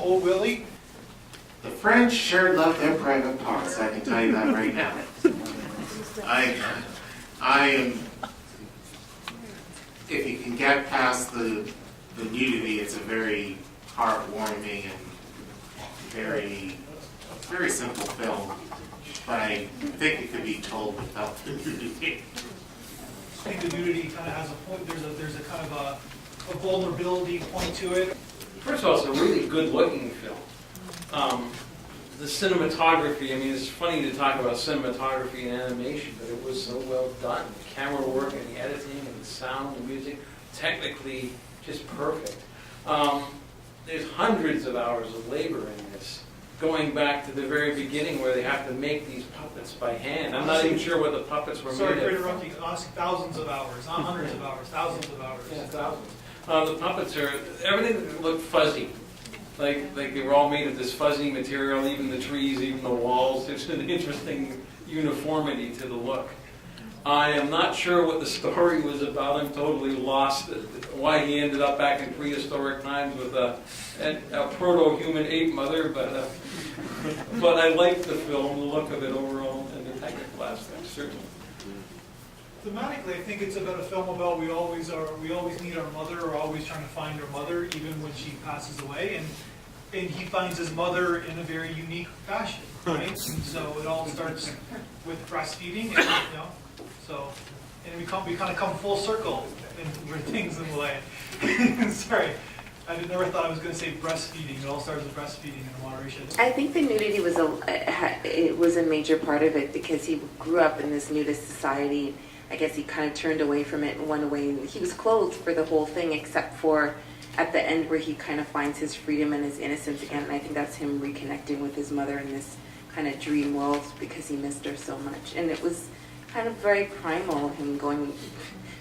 old Willy? The French sure love their private parts, I can tell you that right now. I am, if you can get past the nudity, it's a very heartwarming and very, very simple film. But I think it could be told without the nudity. I think the nudity kind of has a point. There's a kind of a vulnerability point to it. First of all, it's a really good-looking film. The cinematography, I mean, it's funny to talk about cinematography and animation, but it was so well done. The camera work and the editing and the sound and music, technically just perfect. There's hundreds of hours of labor in this, going back to the very beginning where they have to make these puppets by hand. I'm not even sure what the puppets were made of. Sorry for interrupting. Thousands of hours, not hundreds of hours, thousands of hours. Yeah, thousands. The puppets are, everything looked fuzzy. Like they were all made of this fuzzy material, even the trees, even the walls. It's an interesting uniformity to the look. I am not sure what the story was about. I'm totally lost why he ended up back in prehistoric times with a proto-human ape mother, but I liked the film, the look of it overall, and the technical aspects, certainly. Thematically, I think it's about a film about we always need our mother, or always trying to find our mother, even when she passes away, and he finds his mother in a very unique fashion, right? And so it all starts with breastfeeding, and and we kind of come full circle in where things in the way. Sorry, I never thought I was going to say breastfeeding. It all starts with breastfeeding and moderation. I think the nudity was a major part of it because he grew up in this nudist society. I guess he kind of turned away from it and went away. He was clothed for the whole thing except for at the end where he kind of finds his freedom and his innocence again. And I think that's him reconnecting with his mother in this kind of dream world because he missed her so much. And it was kind of very primal, him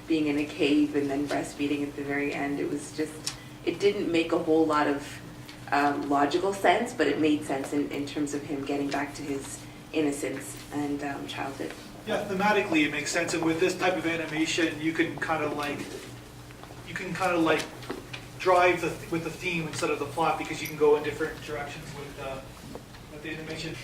being in a cave and then breastfeeding at the very end. It was just, it didn't make a whole lot of logical sense, but it made sense in terms of him getting back to his innocence and childhood. Yeah, thematically it makes sense, and with this type of animation, you can kind of like drive with the theme instead of the plot because you can go in different directions with the animation.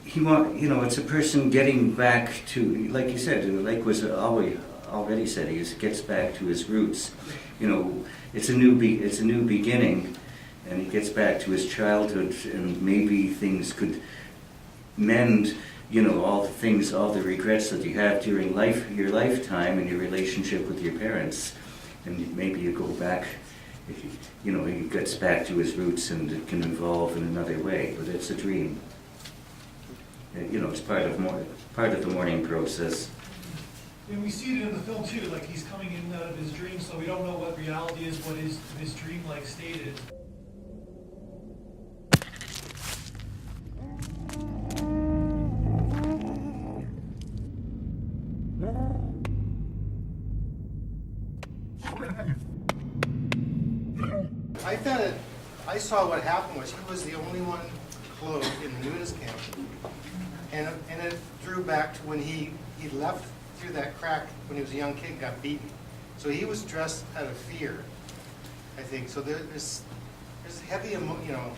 It's a person getting back to, like you said, like was already said, he gets back to his roots. It's a new beginning, and he gets back to his childhood, and maybe things could mend, all the regrets that you have during your lifetime and your relationship with your parents, and maybe you go back. He gets back to his roots, and it can evolve in another way. But it's a dream. It's part of the mourning process. And we see it in the film too. Like he's coming in out of his dream, so we don't know what reality is, what his dream-like state is. I saw what happened was he was the only one clothed in the nudist camp, and it drew back to when he left through that crack when he was a young kid, got beaten. So he was dressed out of fear, I think. So there's heavy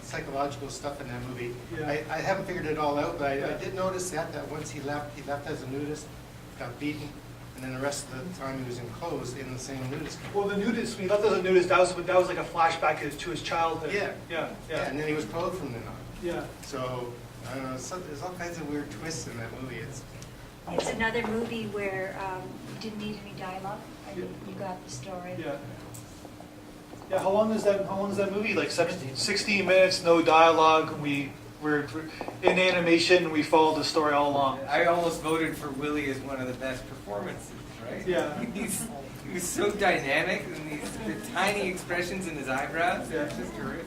psychological stuff in that movie. Yeah. I haven't figured it all out, but I did notice that once he left as a nudist, got beaten. And then the rest of the time he was enclosed in the same nudist camp. Well, the nudist, when he left as a nudist, that was like a flashback to his childhood. Yeah. And then he was clothed from then on. Yeah. So, I don't know, there's all kinds of weird twists in that movie. It's another movie where you didn't need any dialogue, and you got the story. Yeah. Yeah, how long is that movie? Like 16 minutes, no dialogue. We're in animation. We followed the story all along. I almost voted for Willy as one of the best performances, right? Yeah. He was so dynamic, and the tiny expressions in his eyebrows. Yeah. It's just terrific.